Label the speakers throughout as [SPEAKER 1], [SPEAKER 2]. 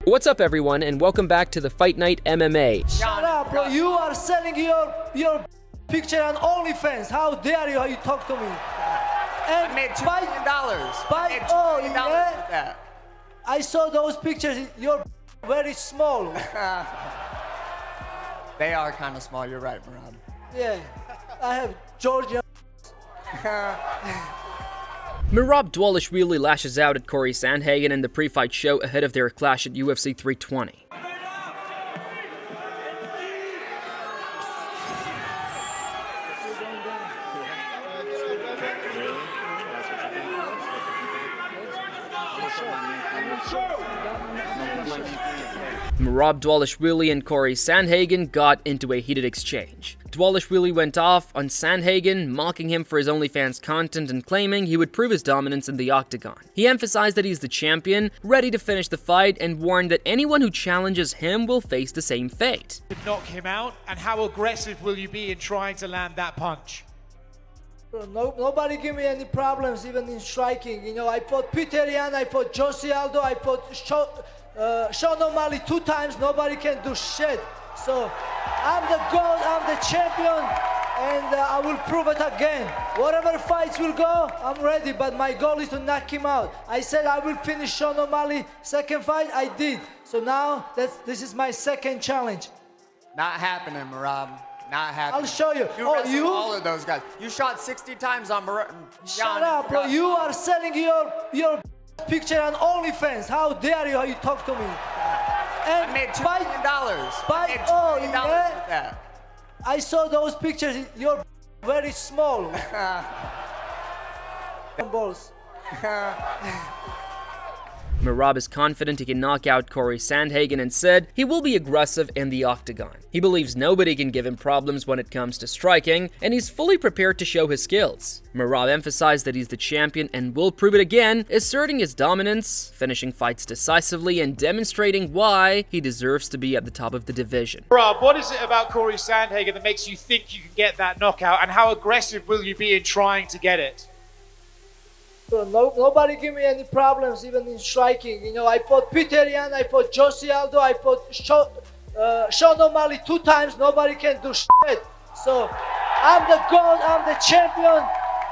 [SPEAKER 1] What's up, everyone, and welcome back to the Fight Night MMA.
[SPEAKER 2] Shut up, bro. You are selling your picture on OnlyFans. How dare you? How you talk to me? And
[SPEAKER 3] I made $2 million.
[SPEAKER 2] Yeah? I saw those pictures. You're very small.
[SPEAKER 3] They are kind of small. You're right, Merab.
[SPEAKER 2] Yeah, I have Georgia.
[SPEAKER 1] Merab Dvalishvili lashes out at Cory Sandhagen in the pre-fight show ahead of their clash at UFC 320. Merab Dvalishvili and Cory Sandhagen got into a heated exchange. Dvalishvili went off on Sandhagen, mocking him for his OnlyFans content and claiming he would prove his dominance in the octagon. He emphasized that he's the champion, ready to finish the fight, and warned that anyone who challenges him will face the same fate.
[SPEAKER 4] Knock him out, and how aggressive will you be in trying to land that punch?
[SPEAKER 2] Bro, nobody give me any problems, even in striking. You know, I fought Peter Yan, I fought Jose Aldo, I fought Sean O'Malley 2 times. Nobody can do shit. So I'm the GOAT, I'm the champion, and I will prove it again. Whatever fights will go, I'm ready, but my goal is to knock him out. I said I will finish Sean O'Malley second fight, I did. So now this is my second challenge.
[SPEAKER 3] Not happening, Merab. Not happening.
[SPEAKER 2] I'll show you.
[SPEAKER 3] You all of those guys. You shot 60 times on Merab.
[SPEAKER 2] Shut up, bro. You are selling your picture on OnlyFans. How dare you? How you talk to me? And
[SPEAKER 3] I made $2 million.
[SPEAKER 2] Yeah? I saw those pictures. You're very small. Balls.
[SPEAKER 1] Merab is confident he can knock out Cory Sandhagen and said he will be aggressive in the octagon. He believes nobody can give him problems when it comes to striking, and he's fully prepared to show his skills. Merab emphasized that he's the champion and will prove it again, asserting his dominance, finishing fights decisively, and demonstrating why he deserves to be at the top of the division.
[SPEAKER 4] Merab, what is it about Cory Sandhagen that makes you think you can get that knockout, and how aggressive will you be in trying to get it?
[SPEAKER 2] Bro, nobody give me any problems, even in striking. You know, I fought Peter Yan, I fought Jose Aldo, I fought Sean O'Malley 2 times. Nobody can do shit. So I'm the GOAT, I'm the champion,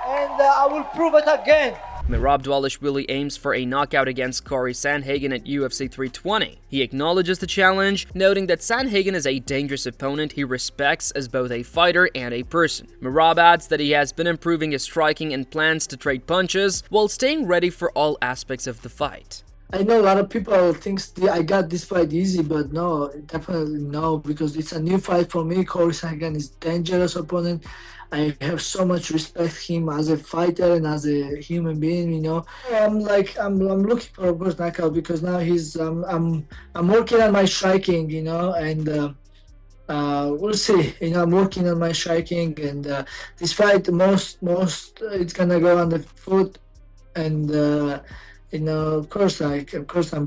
[SPEAKER 2] and I will prove it again.
[SPEAKER 1] Merab Dvalishvili aims for a knockout against Cory Sandhagen at UFC 320. He acknowledges the challenge, noting that Sandhagen is a dangerous opponent he respects as both a fighter and a person. Merab adds that he has been improving his striking and plans to trade punches while staying ready for all aspects of the fight.
[SPEAKER 5] I know a lot of people think I got this fight easy, but no, definitely no, because it's a new fight for me. Cory Sandhagen is a dangerous opponent. I have so much respect him as a fighter and as a human being, you know. I'm looking for a good knockout because now I'm working on my striking, you know, and we'll see. You know, I'm working on my striking, and this fight most it's gonna go on the foot, and you know, of course I'm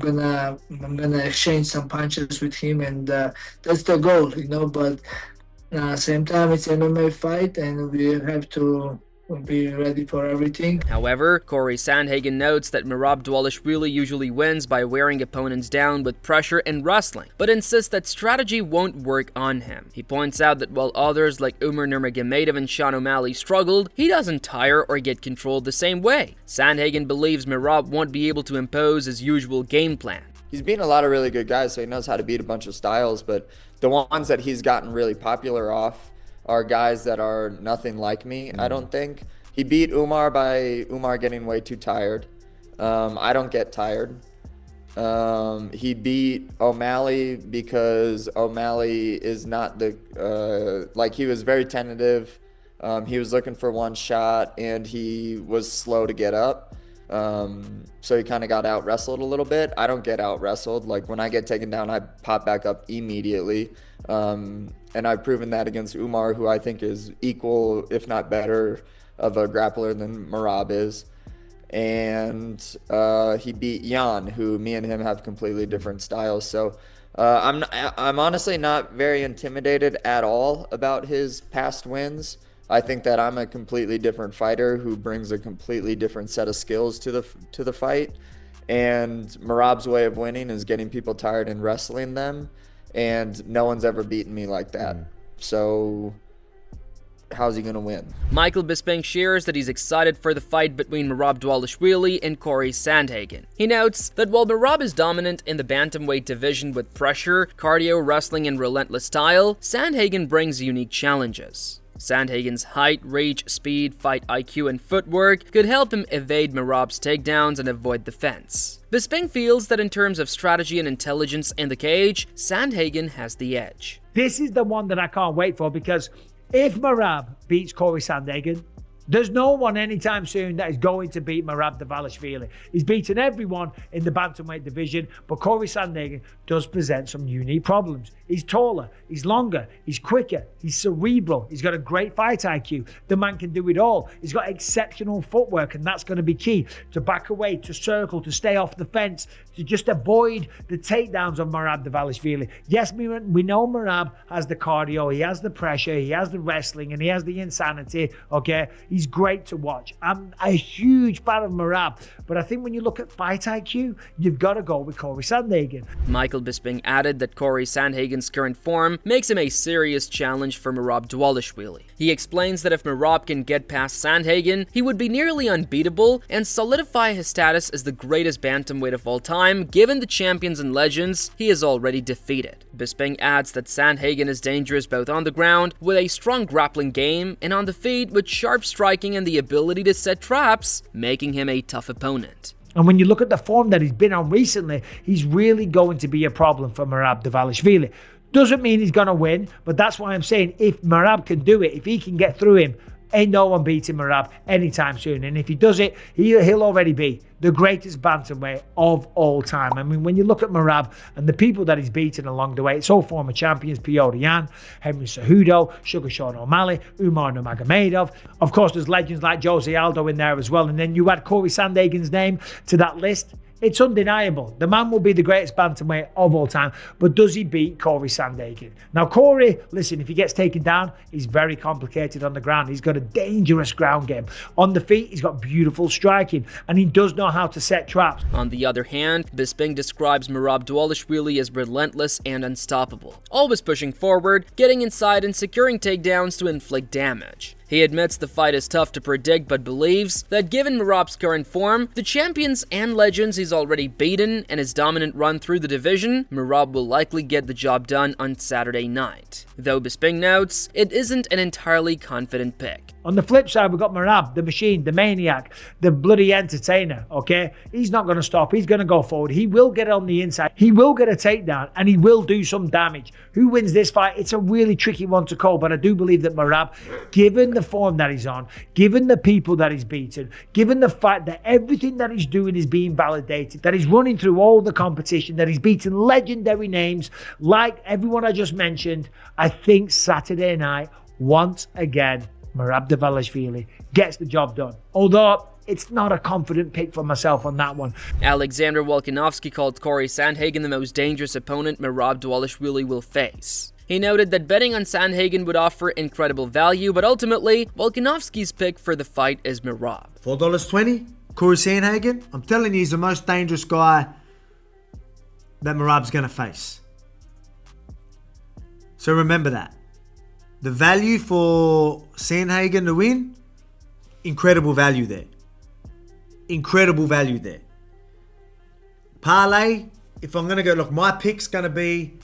[SPEAKER 5] gonna exchange some punches with him, and that's the goal, you know. But same time, it's an MMA fight, and we have to be ready for everything.
[SPEAKER 1] However, Cory Sandhagen notes that Merab Dvalishvili usually wins by wearing opponents down with pressure and wrestling, but insists that strategy won't work on him. He points out that while others like Umar Nurmagomedov and Sean O'Malley struggled, he doesn't tire or get controlled the same way. Sandhagen believes Merab won't be able to impose his usual game plan.
[SPEAKER 6] He's beaten a lot of really good guys, so he knows how to beat a bunch of styles, but the ones that he's gotten really popular off are guys that are nothing like me, I don't think. He beat Umar by Umar getting way too tired. I don't get tired. He beat O'Malley because O'Malley is not the, he was very tentative. He was looking for one shot and he was slow to get up. So he kind of got out wrestled a little bit. I don't get out wrestled. Like when I get taken down, I pop back up immediately. And I've proven that against Umar, who I think is equal, if not better, of a grappler than Merab is. And he beat Yan, who me and him have completely different styles. So I'm honestly not very intimidated at all about his past wins. I think that I'm a completely different fighter who brings a completely different set of skills to the fight, And Merab's way of winning is getting people tired and wrestling them. And no one's ever beaten me like that. So how's he going to win?
[SPEAKER 1] Michael Bisping shares that he's excited for the fight between Merab Dvalishvili and Cory Sandhagen. He notes that while Merab is dominant in the bantamweight division with pressure, cardio, wrestling, and relentless style, Sandhagen brings unique challenges. Sandhagen's height, reach, speed, fight IQ, and footwork could help him evade Merab's takedowns and avoid the fence. Bisping feels that in terms of strategy and intelligence in the cage, Sandhagen has the edge.
[SPEAKER 7] This is the one that I can't wait for, because if Merab beats Cory Sandhagen, there's no one anytime soon that is going to beat Merab Dvalishvili. He's beaten everyone in the bantamweight division, but Cory Sandhagen does present some unique problems. He's taller, he's longer, he's quicker, he's cerebral, he's got a great fight IQ. The man can do it all. He's got exceptional footwork, and that's going to be key. To back away, to circle, to stay off the fence, to just avoid the takedowns of Merab Dvalishvili. Yes, we know Merab has the cardio, he has the pressure, he has the wrestling, and he has the insanity, okay? He's great to watch. I'm a huge fan of Merab, but I think when you look at fight IQ, you've got to go with Cory Sandhagen.
[SPEAKER 1] Michael Bisping added that Cory Sandhagen's current form makes him a serious challenge for Merab Dvalishvili. He explains that if Merab can get past Sandhagen, he would be nearly unbeatable and solidify his status as the greatest bantamweight of all time, given the champions and legends he has already defeated. Bisping adds that Sandhagen is dangerous both on the ground, with a strong grappling game, and on the feet with sharp striking and the ability to set traps, making him a tough opponent.
[SPEAKER 7] And when you look at the form that he's been on recently, he's really going to be a problem for Merab Dvalishvili. Doesn't mean he's going to win, but that's why I'm saying if Merab can do it, if he can get through him, ain't no one beating Merab anytime soon. And if he does it, he'll already be the greatest bantamweight of all time. I mean, when you look at Merab and the people that he's beaten along the way, it's all former champions: Piotr Yan, Henry Cejudo, Sugar Sean O'Malley, Umar Nurmagomedov. Of course, there's legends like Jose Aldo in there as well. And then you add Cory Sandhagen's name to that list. It's undeniable. The man will be the greatest bantamweight of all time, but does he beat Cory Sandhagen? Now, Cory, listen, if he gets taken down, he's very complicated on the ground. He's got a dangerous ground game. On the feet, he's got beautiful striking, and he does know how to set traps.
[SPEAKER 1] On the other hand, Bisping describes Merab Dvalishvili as relentless and unstoppable, always pushing forward, getting inside and securing takedowns to inflict damage. He admits the fight is tough to predict, but believes that given Merab's current form, the champions and legends he's already beaten, and his dominant run through the division, Merab will likely get the job done on Saturday night. Though Bisping notes, it isn't an entirely confident pick.
[SPEAKER 7] On the flip side, we've got Merab, the machine, the maniac, the bloody entertainer, okay? He's not going to stop. He's going to go forward. He will get on the inside. He will get a takedown, and he will do some damage. Who wins this fight? It's a really tricky one to call, but I do believe that Merab, given the form that he's on, given the people that he's beaten, given the fact that everything that he's doing is being validated, that he's running through all the competition, that he's beaten legendary names like everyone I just mentioned, I think Saturday night, once again, Merab Dvalishvili gets the job done. Although it's not a confident pick for myself on that one.
[SPEAKER 1] Alexander Volkanovski called Cory Sandhagen the most dangerous opponent Merab Dvalishvili will face. He noted that betting on Sandhagen would offer incredible value, but ultimately, Volkanovski's pick for the fight is Merab.
[SPEAKER 8] $4.20, Cory Sandhagen. I'm telling you, he's the most dangerous guy that Merab's going to face. So remember that. The value for Sandhagen to win, incredible value there. Incredible value there. Parlay, if I'm going to go, look, my pick's going to be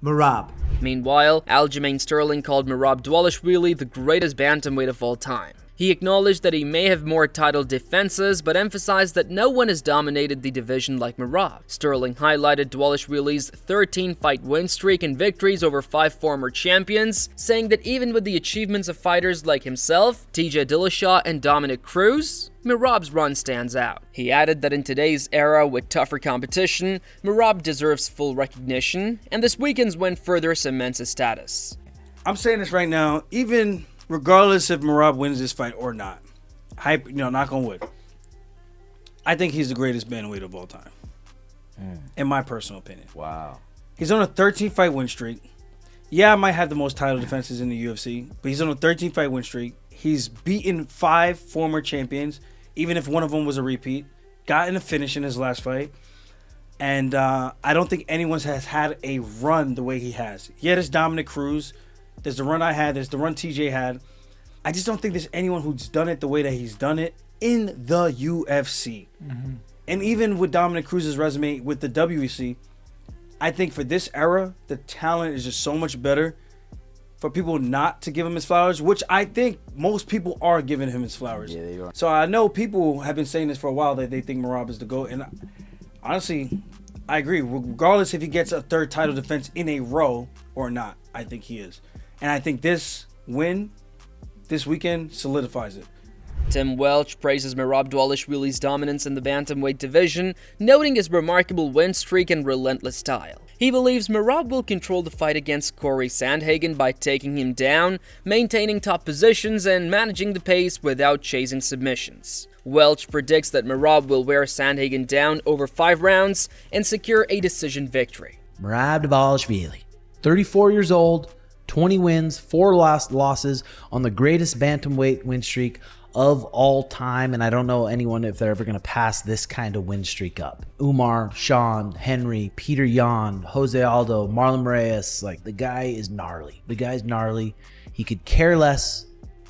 [SPEAKER 8] Merab.
[SPEAKER 1] Meanwhile, Aljamain Sterling called Merab Dvalishvili the greatest bantamweight of all time. He acknowledged that he may have more title defenses, but emphasized that no one has dominated the division like Merab. Sterling highlighted Dvalishvili's 13-fight win streak and victories over 5 former champions, saying that even with the achievements of fighters like himself, TJ Dillashaw and Dominic Cruz, Merab's run stands out. He added that in today's era with tougher competition, Merab deserves full recognition, and this weekend's win further cements his status.
[SPEAKER 9] I'm saying this right now, even regardless if Merab wins this fight or not, knock on wood, I think he's the greatest bantamweight of all time, in my personal opinion.
[SPEAKER 10] Wow.
[SPEAKER 9] He's on a 13-fight win streak. Yeah, I might have the most title defenses in the UFC, but he's on a 13-fight win streak. He's beaten 5 former champions, even if one of them was a repeat, gotten a finish in his last fight. And I don't think anyone has had a run the way he has. He had his Dominic Cruz. There's the run I had. There's the run TJ had. I just don't think there's anyone who's done it the way that he's done it in the UFC. Mm-hmm. And even with Dominic Cruz's resume with the WEC, I think for this era, the talent is just so much better for people not to give him his flowers, which I think most people are giving him his flowers.
[SPEAKER 10] Yeah, they are.
[SPEAKER 9] So I know people have been saying this for a while, that they think Merab is the GOAT. And honestly, I agree. Regardless if he gets a third title defense in a row or not, I think he is. And I think this win this weekend solidifies it.
[SPEAKER 1] Tim Welch praises Merab Dvalishvili's dominance in the bantamweight division, noting his remarkable win streak and relentless style. He believes Merab will control the fight against Cory Sandhagen by taking him down, maintaining top positions, and managing the pace without chasing submissions. Welch predicts that Merab will wear Sandhagen down over 5 rounds and secure a decision victory.
[SPEAKER 10] Merab Dvalishvili, 34 years old, 20 wins, 4 losses on the greatest bantamweight win streak of all time, and I don't know anyone if they're ever going to pass this kind of win streak up. Umar, Sean, Henry, Peter Yan, Jose Aldo, Marlon Moraes, like, the guy is gnarly. The guy's gnarly. He could care less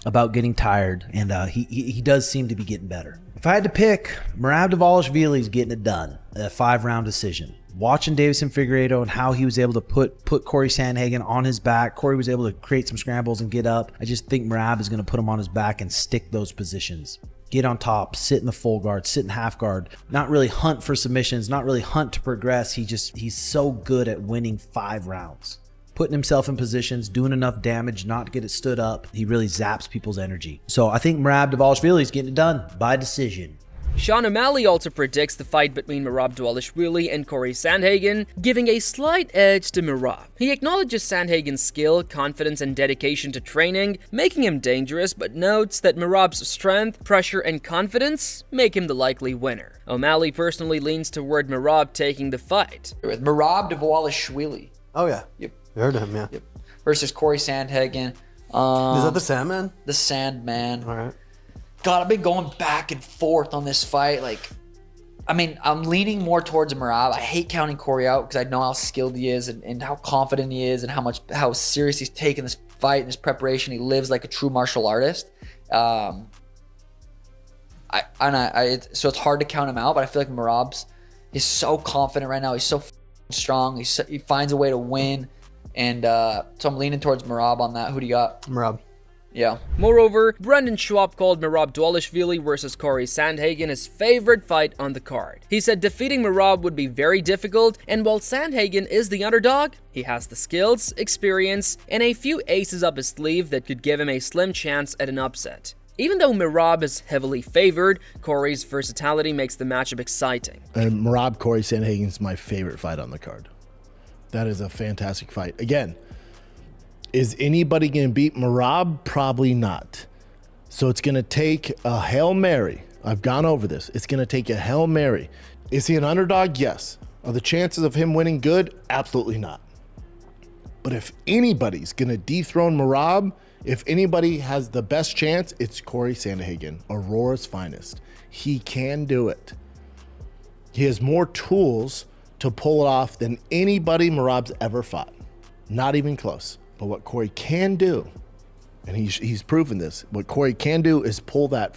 [SPEAKER 10] about getting tired, and he does seem to be getting better. If I had to pick, Merab Dvalishvili is getting it done, a 5-round decision. Watching Deiveson Figueiredo and how he was able to put Cory Sandhagen on his back. Cory was able to create some scrambles and get up. I just think Merab is going to put him on his back and stick those positions. Get on top, sit in the full guard, sit in half guard. Not really hunt for submissions, not really hunt to progress. He's so good at winning 5 rounds. Putting himself in positions, doing enough damage not to get it stood up. He really zaps people's energy. So I think Merab Dvalishvili is getting it done by decision.
[SPEAKER 1] Sean O'Malley also predicts the fight between Merab Dvalishvili and Cory Sandhagen, giving a slight edge to Merab. He acknowledges Sandhagen's skill, confidence, and dedication to training, making him dangerous, but notes that Merab's strength, pressure, and confidence make him the likely winner. O'Malley personally leans toward Merab taking the fight.
[SPEAKER 11] With Merab Dvalishvili.
[SPEAKER 12] Oh, yeah.
[SPEAKER 11] Yep.
[SPEAKER 12] You heard of him, yeah.
[SPEAKER 11] Yep. Versus Cory Sandhagen.
[SPEAKER 12] Is that the Sandman?
[SPEAKER 11] The Sandman.
[SPEAKER 12] All right.
[SPEAKER 11] God, I've been going back and forth on this fight. I'm leaning more towards Merab. I hate counting Cory out because I know how skilled he is and how confident he is and how serious he's taken this fight and his preparation. He lives like a true martial artist. So it's hard to count him out, but I feel like he's so confident right now. He's so strong. He finds a way to win. And so I'm leaning towards Merab on that. Who do you got?
[SPEAKER 12] Merab.
[SPEAKER 1] Yeah. Moreover, Brendan Schwab called Merab Dvalishvili versus Cory Sandhagen his favorite fight on the card. He said defeating Merab would be very difficult, and while Sandhagen is the underdog, he has the skills, experience, and a few aces up his sleeve that could give him a slim chance at an upset. Even though Merab is heavily favored, Cory's versatility makes the matchup exciting.
[SPEAKER 13] And Merab Cory Sandhagen is my favorite fight on the card. That is a fantastic fight. Again, is anybody going to beat Merab? Probably not. So it's going to take a Hail Mary. I've gone over this. It's going to take a Hail Mary. Is he an underdog? Yes. Are the chances of him winning good? Absolutely not. But if anybody's going to dethrone Merab, if anybody has the best chance, it's Cory Sandhagen, Aurora's finest. He can do it. He has more tools to pull it off than anybody Merab's ever fought. Not even close. But what Cory can do, and he's proven this, what Cory can do is pull that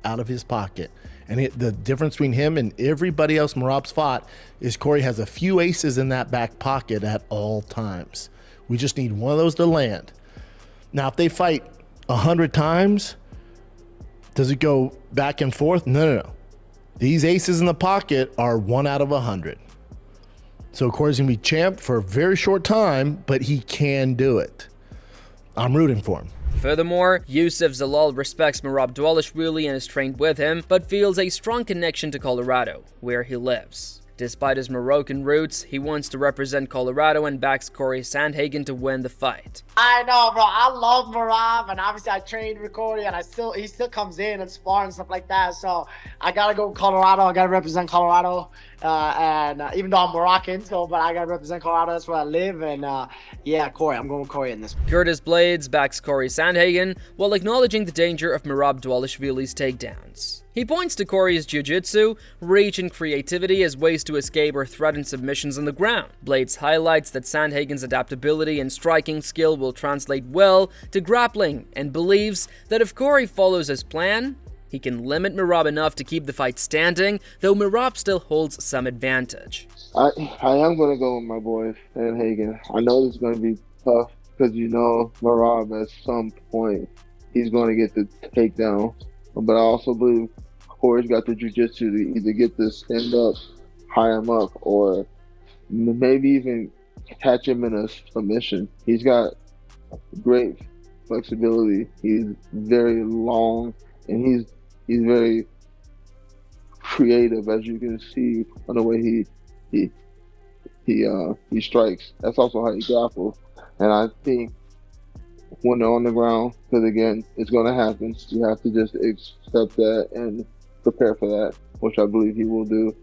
[SPEAKER 13] out of his pocket. And the difference between him and everybody else Merab's fought is Cory has a few aces in that back pocket at all times. We just need one of those to land. Now, if they fight 100 times, does it go back and forth? No. These aces in the pocket are 1 out of 100. So Cory's going to be champ for a very short time, but he can do it. I'm rooting for him.
[SPEAKER 1] Furthermore, Youssef Zalal respects Merab Dvalishvili and is trained with him, but feels a strong connection to Colorado, where he lives. Despite his Moroccan roots, he wants to represent Colorado and backs Cory Sandhagen to win the fight.
[SPEAKER 14] I know, bro. I love Merab, and obviously I trained with Cory, and he still comes in and spar and stuff like that. So I gotta go Colorado. I gotta represent Colorado, And even though I'm Moroccan, but I gotta represent Colorado. That's where I live. And yeah, Cory, I'm going with Cory in this.
[SPEAKER 1] Curtis Blades backs Cory Sandhagen while acknowledging the danger of Merab Dvalishvili's takedowns. He points to Cory's jiu-jitsu, reach, and creativity as ways to escape or threaten submissions on the ground. Blades highlights that Sandhagen's adaptability and striking skill will translate well to grappling and believes that if Cory follows his plan, he can limit Merab enough to keep the fight standing, though Merab still holds some advantage.
[SPEAKER 15] I am going to go with my boy Sandhagen. I know this is going to be tough because Merab at some point he's going to get the takedown, but I also believe Cory's got the jiu-jitsu to either get this stand up, high him up, or maybe even catch him in a submission. He's got great flexibility. He's very long, and he's very creative, as you can see on the way he strikes. That's also how he grapples. And I think when they're on the ground, because again, it's going to happen, you have to just accept that and prepare for that, which I believe he will do.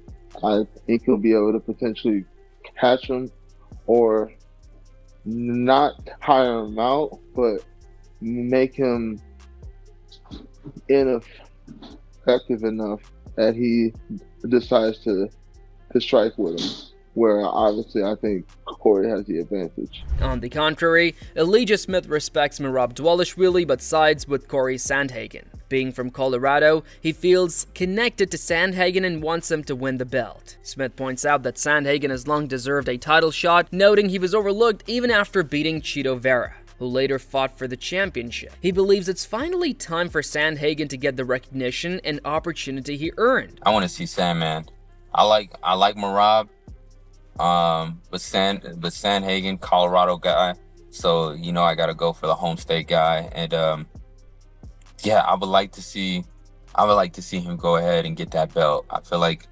[SPEAKER 15] I think he'll be able to potentially catch him or not tire him out, but make him ineffective enough that he decides to strike with him, where obviously I think Cory has the advantage.
[SPEAKER 1] On the contrary, Elijah Smith respects Merab Dvalishvili but sides with Cory Sandhagen. Being from Colorado, he feels connected to Sandhagen and wants him to win the belt. Smith points out that Sandhagen has long deserved a title shot, noting he was overlooked even after beating Chito Vera, who later fought for the championship. He believes it's finally time for Sandhagen to get the recognition and opportunity he earned.
[SPEAKER 16] I want to see Sandman. I like Merab, but Sandhagen, Colorado guy. So I got to go for the home state guy, and yeah, I would like to see him go ahead and get that belt. I feel like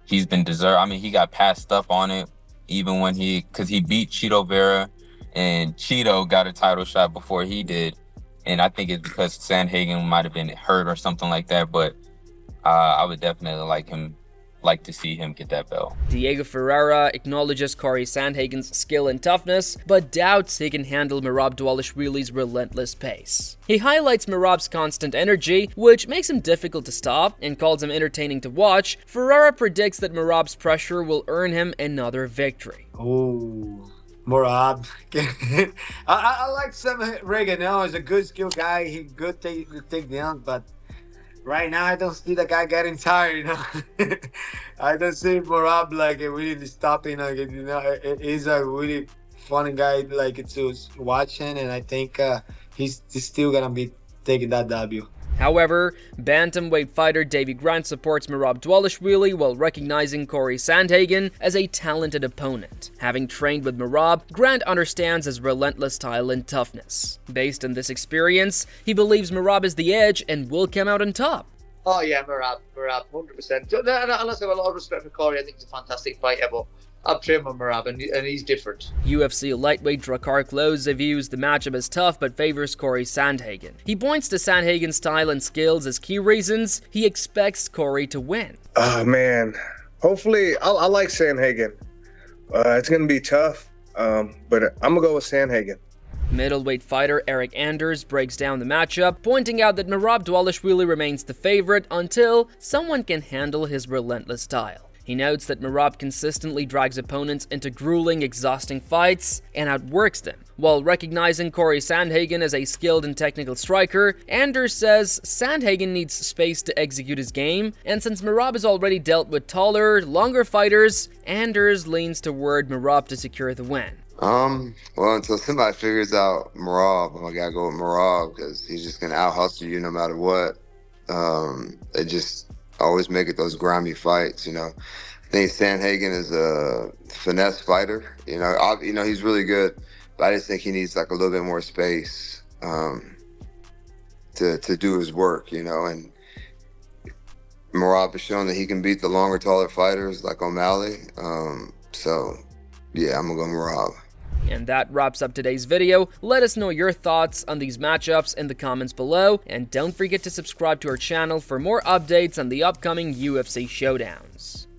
[SPEAKER 16] he's been deserved. I mean, he got passed up on it even when because he beat Chito Vera, and Chito got a title shot before he did. And I think it's because Sandhagen might have been hurt or something like that. But I would definitely like to see him get that belt.
[SPEAKER 1] Diego Ferreira acknowledges Cory Sandhagen's skill and toughness, but doubts he can handle Merab Dvalishvili's relentless pace. He highlights Merab's constant energy, which makes him difficult to stop, and calls him entertaining to watch. Ferreira predicts that Merab's pressure will earn him another victory.
[SPEAKER 8] Oh, Merab. I like Sandhagen. No, he's a good skill guy. He good take down, but right now, I don't see the guy getting tired, I don't see Merab really stopping. He's a really funny guy, to watching, and I think he's still gonna be taking that W.
[SPEAKER 1] However, bantamweight fighter Davy Grant supports Merab Dvalishvili while recognizing Cory Sandhagen as a talented opponent. Having trained with Merab, Grant understands his relentless style and toughness. Based on this experience, he believes Merab is the edge and will come out on top.
[SPEAKER 17] Oh yeah, Merab, 100%. Unless I have a lot of respect for Cory, I think he's a fantastic fighter, but I've trained with Merab, and he's different.
[SPEAKER 1] UFC lightweight Drakkar Klose views the matchup as tough but favors Cory Sandhagen. He points to Sandhagen's style and skills as key reasons he expects Cory to win.
[SPEAKER 18] Oh man, hopefully I like Sandhagen. It's gonna be tough, but I'm gonna go with Sandhagen.
[SPEAKER 1] Middleweight fighter Eric Anders breaks down the matchup, pointing out that Merab Dvalishvili remains the favorite until someone can handle his relentless style. He notes that Merab consistently drags opponents into grueling, exhausting fights and outworks them. While recognizing Cory Sandhagen as a skilled and technical striker, Anders says Sandhagen needs space to execute his game, and since Merab has already dealt with taller, longer fighters, Anders leans toward Merab to secure the win.
[SPEAKER 19] Well, until somebody figures out Merab, I gotta go with Merab because he's just gonna out-hustle you no matter what. They just always make it those grimy fights, I think Sandhagen is a finesse fighter, he's really good, but I just think he needs a little bit more space to do his work, and Merab has shown that he can beat the longer, taller fighters like O'Malley. So yeah, I'm gonna go Merab.
[SPEAKER 1] And that wraps up today's video. Let us know your thoughts on these matchups in the comments below, and don't forget to subscribe to our channel for more updates on the upcoming UFC showdowns.